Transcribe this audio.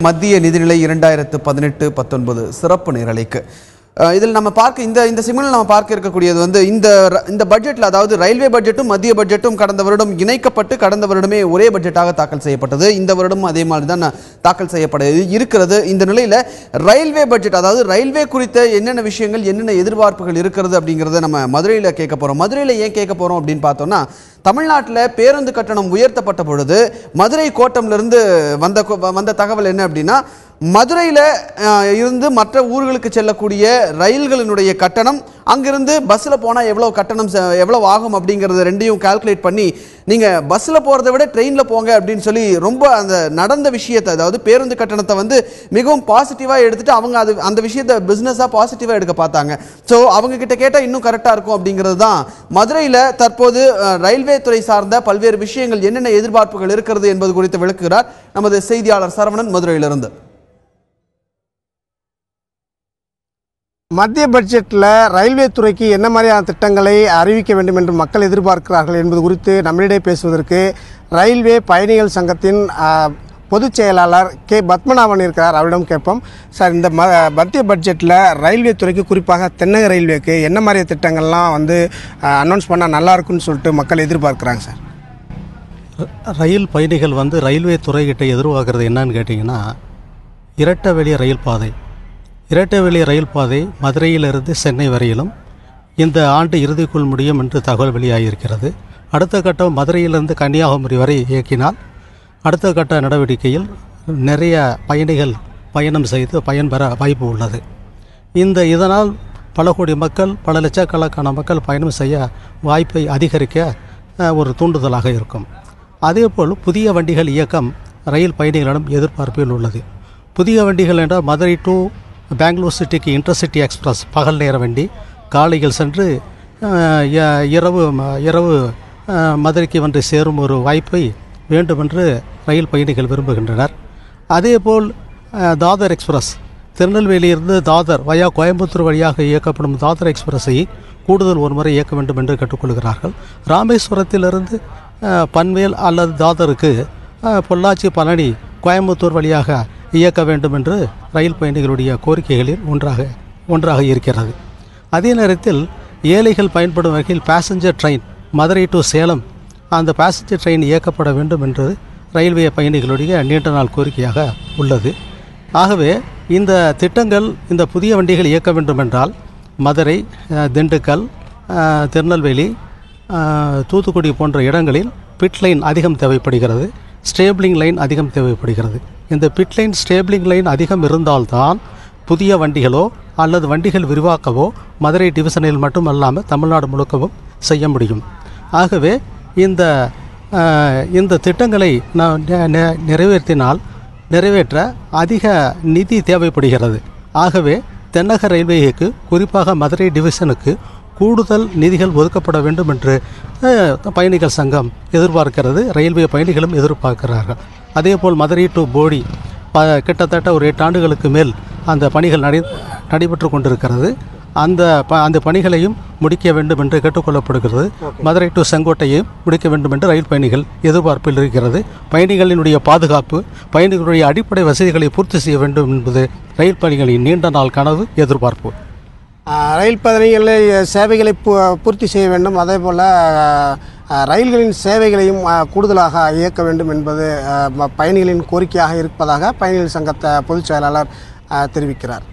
மத்திய நிதிநிலை 2018-19 சிறப்பு நேரலைக்கு இதில் நம்ம பார்க்க இந்த சிக்னல் நம்ம பார்க்க இருக்கக்கூடியது வந்து இந்த பட்ஜெட்டில், அதாவது ரயில்வே பட்ஜெட்டும் மத்திய பட்ஜெட்டும் கடந்த வருடம் இணைக்கப்பட்டு கடந்த வருடமே ஒரே பட்ஜெட்டாக தாக்கல் செய்யப்பட்டது. இந்த வருடம் அதே மாதிரி தான் தாக்கல் செய்யப்பட இருக்கிறது. இந்த நிலையில் ரயில்வே பட்ஜெட், அதாவது ரயில்வே குறித்த என்னென்ன விஷயங்கள், என்னென்ன எதிர்பார்ப்புகள் இருக்கிறது அப்படிங்கிறத நம்ம மதுரையில் கேட்க போகிறோம். மதுரையில் ஏன் கேட்க போகிறோம் அப்படின்னு பார்த்தோம்னா, தமிழ்நாட்டில் பேருந்து கட்டணம் உயர்த்தப்பட்ட பொழுது மதுரை கோட்டம்லேருந்து வந்த தகவல் என்ன அப்படின்னா, மதுரையில் இருந்து மற்ற ஊர்களுக்கு செல்லக்கூடிய ரயில்களினுடைய கட்டணம் அங்கிருந்து பஸ்ஸில் போனால் எவ்வளோ ஆகும் அப்படிங்கிறத ரெண்டையும் கால்குலேட் பண்ணி நீங்கள் பஸ்ஸில் போகிறத விட ட்ரெயினில் போங்க அப்படின்னு சொல்லி ரொம்ப அந்த நடந்த விஷயத்தை, அதாவது பேருந்து கட்டணத்தை வந்து மிகவும் பாசிட்டிவாக எடுத்துகிட்டு அவங்க அந்த விஷயத்தை பிஸ்னஸாக பாசிட்டிவாக எடுக்க பார்த்தாங்க. ஸோ அவங்க கிட்ட கேட்டால் இன்னும் கரெக்டாக இருக்கும் அப்படிங்கிறது தான் மதுரையில் தற்போது ரயில்வே துறை சார்ந்த பல்வேறு விஷயங்கள் என்னென்ன எதிர்பார்ப்புகள் இருக்கிறது என்பது குறித்து விளக்குகிறார் நமது செய்தியாளர் சரவணன் மதுரையிலிருந்து. மத்திய பட்ஜெட்டில் ரயில்வே துறைக்கு என்ன மாதிரியான திட்டங்களை அறிவிக்க வேண்டும் என்று மக்கள் எதிர்பார்க்கிறார்கள் என்பது குறித்து நம்மளிடையே பேசுவதற்கு ரயில்வே பயணிகள் சங்கத்தின் பொதுச் செயலாளர் கே பத்மநாபன் இருக்கிறார். அவரிடம் கேட்போம். சார், இந்த மத்திய பட்ஜெட்டில் ரயில்வே துறைக்கு, குறிப்பாக தென்னக ரயில்வேக்கு என்ன மாதிரி திட்டங்கள்லாம் வந்து அனௌன்ஸ் பண்ணால் நல்லாயிருக்குன்னு சொல்லிட்டு மக்கள் எதிர்பார்க்குறாங்க சார்? ரயில் பயணிகள் வந்து ரயில்வே துறைகிட்ட எதிர்பார்க்குறது என்னன்னு கேட்டிங்கன்னா, இரட்டை வெளி ரயில் பாதை மதுரையிலிருந்து சென்னை வரையிலும் இந்த ஆண்டு இறுதிக்குள் முடியும் என்று தகவல் வெளியாகியிருக்கிறது. அடுத்த கட்டம் மதுரையிலிருந்து கன்னியாகுமரி வரை இயக்கினால் அடுத்த கட்ட நடவடிக்கையில் நிறைய பயணிகள் பயணம் செய்து பயன்பெற வாய்ப்பு உள்ளது. இதனால் பல கோடி மக்கள், பல லட்சக்கணக்கான மக்கள் பயணம் செய்ய வாய்ப்பை அதிகரிக்க ஒரு தூண்டுதலாக இருக்கும். அதேபோல் புதிய வண்டிகள் இயக்கம் ரயில் பயணிகளிடம் எதிர்பார்ப்பில் உள்ளது. புதிய வண்டிகள் என்றால் மதுரை டு பெங்களூர் சிட்டிக்கு இன்டர்சிட்டி எக்ஸ்பிரஸ் பகல் நேர வண்டி காலையில் சென்று இரவு மதுரைக்கு வந்து சேரும் ஒரு வாய்ப்பை வேண்டுமென்று ரயில் பயணிகள் விரும்புகின்றனர். அதேபோல் தாதர் எக்ஸ்பிரஸ், திருநெல்வேலியிலிருந்து தாதர் வயா கோயம்புத்தூர் வழியாக இயக்கப்படும் தாதர் எக்ஸ்பிரஸை கூடுதல் ஒரு முறை இயக்க வேண்டும் என்று கேட்டுக்கொள்கிறார்கள். ராமேஸ்வரத்திலிருந்து பன்வேல் அல்லது தாதருக்கு பொள்ளாச்சி, பழனி, கோயம்புத்தூர் வழியாக இயக்க வேண்டும் என்று ரயில் பயணிகளுடைய கோரிக்கைகளில் ஒன்றாக இருக்கிறது. அதே நேரத்தில் ஏழைகள் பயன்படும் வகையில் passenger train Madurai to Salem, அந்த பேசஞ்சர் ட்ரெயின் இயக்கப்பட வேண்டும் என்று ரயில்வே பயணிகளுடைய நீண்ட நாள் கோரிக்கையாக உள்ளது. ஆகவே இந்த திட்டங்கள், இந்த புதிய வண்டிகள் இயக்க வேண்டும் என்றால் மதுரை, திண்டுக்கல், திருநெல்வேலி, தூத்துக்குடி போன்ற இடங்களில் பிட் லைன் அதிகம் தேவைப்படுகிறது, ஸ்டேபிளிங் லைன் அதிகம் தேவைப்படுகிறது. இந்த பிட் லைன், ஸ்டேபிளிங் லைன் அதிகம் இருந்தால்தான் புதிய வண்டிகளோ அல்லது வண்டிகள் விரிவாக்கவோ மதுரை டிவிஷனில் மட்டுமல்லாமல் தமிழ்நாடு முழுக்கவும் செய்ய முடியும். ஆகவே இந்த திட்டங்களை நிறைவேற்ற அதிக நிதி தேவைப்படுகிறது. ஆகவே தென்னக ரயில்வேக்கு, குறிப்பாக மதுரை டிவிஷனுக்கு கூடுதல் நிதிகள் ஒதுக்கப்பட வேண்டும் என்று பயணிகள் சங்கம் எதிர்பார்க்கிறது. ரயில்வே பயணிகளும் எதிர்பார்க்கிறார்கள். அதேபோல் மதுரை டு போடி கிட்டத்தட்ட ஒரு 8 ஆண்டுகளுக்கு மேல் அந்த பணிகள் நடைபெற்று கொண்டிருக்கிறது. அந்த பணிகளையும் முடிக்க வேண்டும் என்று கேட்டுக்கொள்ளப்படுகிறது. மதுரை டு செங்கோட்டையையும் முடிக்க வேண்டும் என்று ரயில் பயணிகள் எதிர்பார்ப்பில் இருக்கிறது. பயணிகளினுடைய பாதுகாப்பு, பயணிகளுடைய அடிப்படை வசதிகளை பூர்த்தி செய்ய வேண்டும் என்பது ரயில் பயணிகளின் நீண்ட நாள் கனவு, எதிர்பார்ப்பு. ரயில் பயணிகளின் சேவைகளை பூர்த்தி செய்ய வேண்டும். அதே போல் ரயில்களின் சேவைகளையும் கூடுதலாக இயக்க வேண்டும் என்பது பயணிகளின் கோரிக்கையாக இருப்பதாக பயணிகள் சங்கத்த பொதுச் செயலாளர் தெரிவிக்கிறார்.